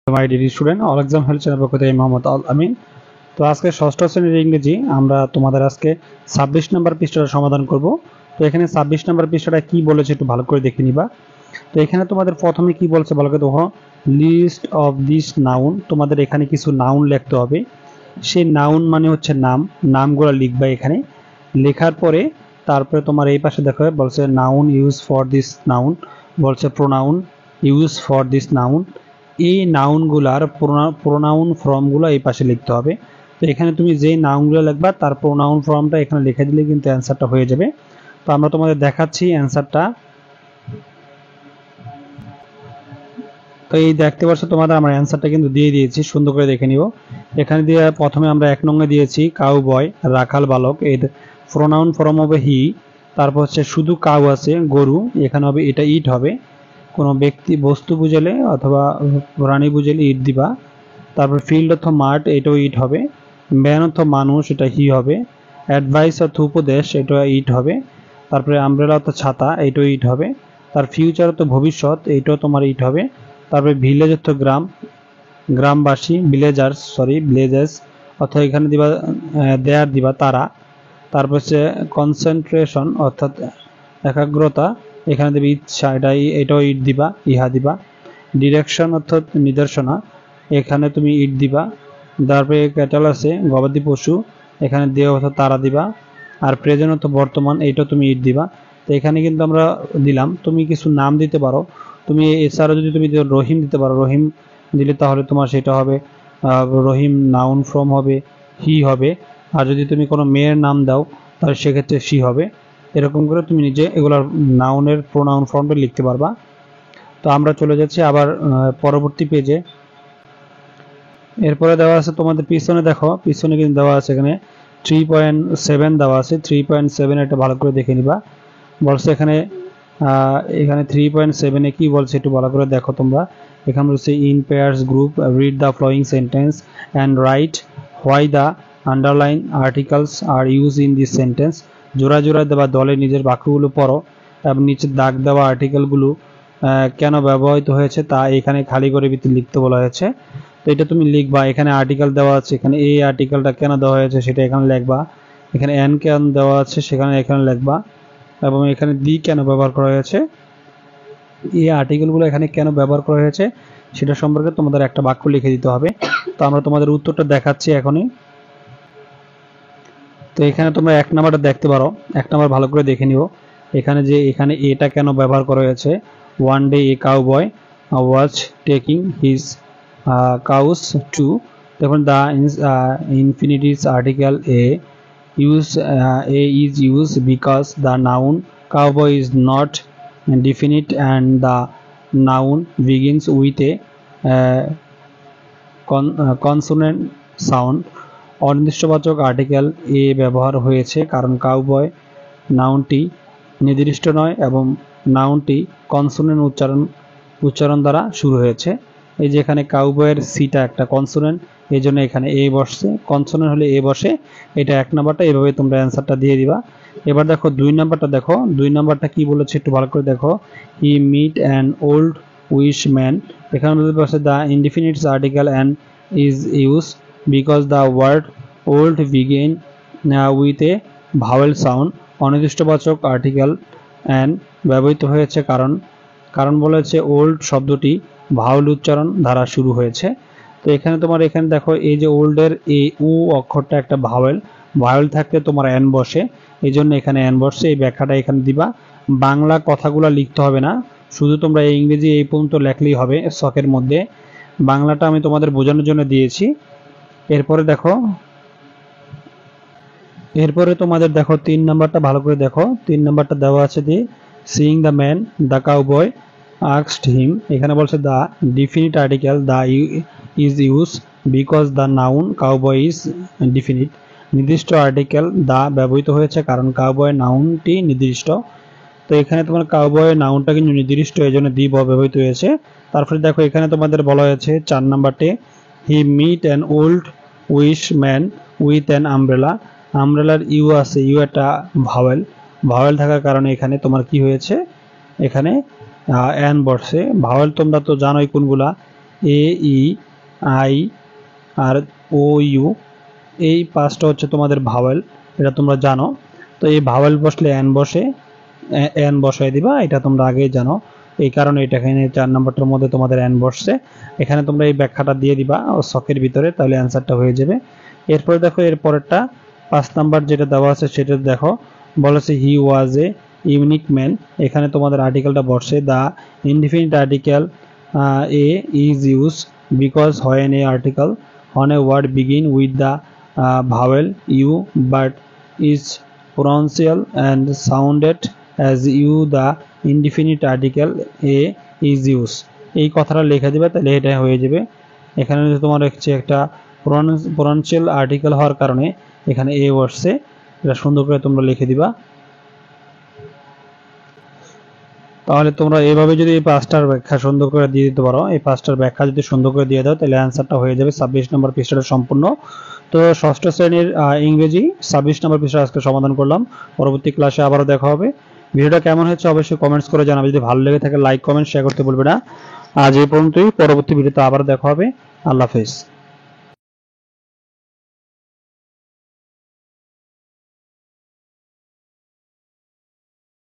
My dear student, all exam help channel পক্ষ থেকে মোহাম্মদ আল আমিন। তো আজকে ষষ্ঠ শ্রেণীর ইংরেজি আমরা তোমাদের আজকে 26 নম্বর পৃষ্ঠাটা সমাধান করব। তো এখানে 26 নম্বর পৃষ্ঠাটা কি বলেছে একটু ভালো করে দেখে নিবা। তো এখানে তোমাদের প্রথমে কি বলছে ভালো করে দেখো, লিস্ট অফ দিস নাউন। তোমাদের এখানে কিছু নাউন লিখতে হবে। সেই নাউন মানে হচ্ছে নাম, নামগুলো লিখবা এখানে। লেখার পরে তারপরে তোমার এই পাশে দেখো বলছে noun use for this noun, বলছে pronoun use for this noun. এই নাউনগুলার প্রোনাউন ফর্মগুলো এই পাশে লিখতে হবে। তো এখানে তুমি যে নাউনগুলো লিখবা তার প্রোনাউন ফর্মটা এখানে লিখে দিলে কিন্তু অ্যান্সারটা হয়ে যাবে। তো আমরা তোমাদের দেখাচ্ছি অ্যান্সারটা। তো এই দেখতে পাচ্ছ তোমাদের আমরা অ্যান্সারটা কিন্তু দিয়ে দিয়েছি, সুন্দর করে দেখে নিও। এখানে দিয়ে প্রথমে আমরা 1 নং এ দিয়েছি কাউ বয়, রাখাল বালক, এর প্রোনাউন ফর্ম হবে হি। তারপর হচ্ছে শুধু কাউ আছে গরু, এখানে হবে এটা ইট হবে। কোনো ব্যক্তি বস্তু বুঝালে অথবা প্রাণী বুঝালে ইট দিবা। তারপর ফিল্ড অর্থ মাঠ, এটাও ইট হবে। ম্যান অর্থ মানুষ, এটা হি হবে। অ্যাডভাইস অর্থ উপদেশ, এটা ইট হবে। তারপরে আমব্রেলা অর্থ ছাতা, এইটাও ইট হবে। তার ফিউচার অর্থ ভবিষ্যৎ, এইটাও তোমার ইট হবে। তারপরে ভিলেজ অর্থ গ্রাম, গ্রামবাসী, ভিলেজার্স অর্থাৎ এখানে দিবা দেয়ার দিবা তারা। তারপর হচ্ছে কনসেন্ট্রেশন অর্থাৎ একাগ্রতা, এখানে দেবে ইচ্ছা, এটাও ইট দিবা, ইহা দিবা। ডিরেকশন অর্থাৎ নির্দেশনা, এখানে তুমি ইট দিবা। তারপরে ক্যাটেল আছে গবাদি পশু, এখানে দেহ অর্থাৎ তারা দিবা। আর প্রেজেন্ট অর্থ বর্তমান, এইটা তুমি ইট দিবা। তো এখানে কিন্তু আমরা দিলাম, তুমি কিছু নাম দিতে পারো। তুমি এছাড়া যদি তুমি রহিম দিতে পারো, রহিম দিলে তাহলে তোমার সেটা হবে রহিম নাউন ফর্ম হবে হি হবে। আর যদি তুমি কোনো মেয়ের নাম দাও তাহলে সেক্ষেত্রে সি হবে। এরকম করে তুমি নিজে এগুলার নাউনের প্রোনাউন ফর্মটা লিখতে পারবা। তো আমরা চলে যাচ্ছি আবার পরবর্তী পেজে। এরপরে দেওয়া আছে তোমাদের পিছনে, দেখো পিছনে কিন্তু দেওয়া আছে এখানে 3.7 দেওয়া আছে। 3.7 এটা ভালো করে দেখে নিবা। বলছে এখানে 3.7 এ কি বলছে একটু ভালো করে দেখো তোমরা। এখানে বলছে in pairs group read the following sentence and write why the underline articles are use in this sentence. জোড়া জোড়া দেওয়া দলে নিজের বাক্যগুলো পড়ো এবং নিচে দাগ দেওয়া আর্টিকেলগুলো কেন ব্যবহৃত হয়েছে তা এখানে খালি করে ভিতরে লিখতে বলা হয়েছে। তো এটা তুমি লিখবা। এখানে আর্টিকেল দেওয়া আছে, এখানে এই আর্টিকেলটা কেন দেওয়া হয়েছে সেটা এখানে লিখবা। এখানে এন কেন দেওয়া আছে সেখানে এখানে লিখবা। এবং এখানে দি কেন ব্যবহার করা হয়েছে, এই আর্টিকেলগুলো এখানে কেন ব্যবহার করা হয়েছে সেটা সম্পর্কে তোমাদের একটা বাক্য লিখে দিতে হবে। তো আমরা তোমাদের উত্তরটা দেখাচ্ছি এখনই। তো এখানে তোমরা 1 নাম্বারটা দেখতে পারো, 1 নাম্বার ভালো করে দেখে নিও। এখানে যে এখানে এটা কেন ব্যবহার করা হয়েছে, one day a cowboy was taking his cows to. দেখুন the infinitive article a is used because the noun cowboy is not definite and the noun begins with a consonant sound. অনির্দিষ্টবাচক article a ব্যবহার হয়েছে কারণ cowboy নাউনটি নির্দিষ্ট নয় এবং নাউনটি consonant উচ্চারণ দ্বারা শুরু হয়েছে। এই যে এখানে কাউবয়ের সিটা একটা কনসোনেন্ট, এই জন্য এখানে এ বসছে, কনসোনেন্ট হলে এ বসে। এটা 1 নাম্বারটা, এভাবে তোমরা অ্যান্সারটা দিয়ে দিবা। এবার দেখো 2 নাম্বারটা, দেখো 2 নাম্বারটা কি বলেছে একটু ভালো করে দেখো। He meet an old wise man, এখানে বলছে the indefinite article and is use because the word old begin with a vowel sound. অনির্দিষ্টবাচক আর্টিকেল অ্যান্ড ব্যবহৃত হয়েছে কারণ বলেছে ওল্ড শব্দটি ভাওয়েল উচ্চারণ দ্বারা শুরু হয়েছে। তো এখানে তোমার এখানে দেখো এই যে ওল্ডের এই উ অক্ষরটা একটা ভাওয়েল থাকলে তোমার এন বসে, এই জন্য এখানে এন বসছে। এই ব্যাখ্যাটা এখানে দিবা। বাংলা কথাগুলো লিখতে হবে না, শুধু তোমরা এই ইংরেজি এই পর্যন্ত লেখলেই হবে শখের মধ্যে। বাংলাটা আমি তোমাদের বোঝানোর জন্য দিয়েছি। এরপরে তোমাদের দেখো 3 নাম্বারটা ভালো করে দেখো। 3 নাম্বারটা দেওয়া আছে the seeing the man the cowboy asked him, এখানে বলছে the definite article the is use because the noun cowboy is definite. নির্দিষ্ট আর্টিকেল দ্য ব্যবহৃত হয়েছে কারণ কাউবয় নাউনটি নির্দিষ্ট। তো এখানে তোমার কাউবয় নাউনটা কিন্তু নির্দিষ্ট, এই জন্য দি ব্যবহৃত হয়েছে। তারপরে দেখো এখানে তোমাদের বলা হয়েছে 4 নাম্বারতে he meet an old wise man with an umbrella. আমব্রেলার ইউ আছে, ইউ একটা ভাওয়েল থাকার কারণে এখানে তোমার কি হয়েছে, এখানে এন বসছে। ভাওয়েল তোমরা তো জানোই কোনগুলা, এ E I R O you, এই 5টা হচ্ছে তোমাদের ভাওয়েল, এটা তোমরা জানো। তো এই ভাওয়েল বসলে এন বসে, এন বসাই দিবা, এটা তোমরা আগেই জানো, এই কারণে এটা এখানে 4 নম্বরটার মধ্যে তোমাদের এন বসছে। এখানে তোমরা এই ব্যাখ্যাটা দিয়ে দিবা ছকের ভিতরে, তাহলে অ্যান্সারটা হয়ে যাবে। এরপরে দেখো এর পরেরটা 5 নাম্বার যেটা দেওয়া আছে সেটা দেখো, বলেছে হি ওয়াজ এ ইউনিক ম্যান। এখানে তোমাদের আর্টিকেলটা বসছে the indefinite article a is use because when a article on a word begin with the vowel u but is pronuncial and sounded as u, the indefinite article a is used। এই কথাটা লিখে দিবে, তাহলে এটা হয়ে যাবে। এখানে তোমার হচ্ছে একটা প্রনাউন্সিয়াল আর্টিকেল হওয়ার কারণে এখানে এ বসছে, এটা সুন্দর করে তোমরা লিখে দিবা। তাহলে তোমরা এইভাবে যদি এই 5টার ব্যাখ্যা সুন্দর করে দিয়ে দিতে পারো, এই 5টার ব্যাখ্যা যদি সুন্দর করে দিয়ে দাও, তাহলে অ্যান্সারটা হয়ে যাবে 26 নম্বর পৃষ্ঠাটা সম্পূর্ণ। তো ষষ্ঠ শ্রেণীর ইংরেজি 26 নম্বর পৃষ্ঠা আজকে সমাধান করলাম। পরবর্তী ক্লাসে আবারও দেখা হবে। ভিডিওটা কেমন হয়েছে অবশ্যই কমেন্টস করে জানাবে, যদি ভালো লেগে থাকে লাইক কমেন্ট শেয়ার করতে ভুলবে না। আজ এই পর্যন্তই, পরবর্তী ভিডিওতে আবার দেখা হবে। আল্লাহ হাফেজ।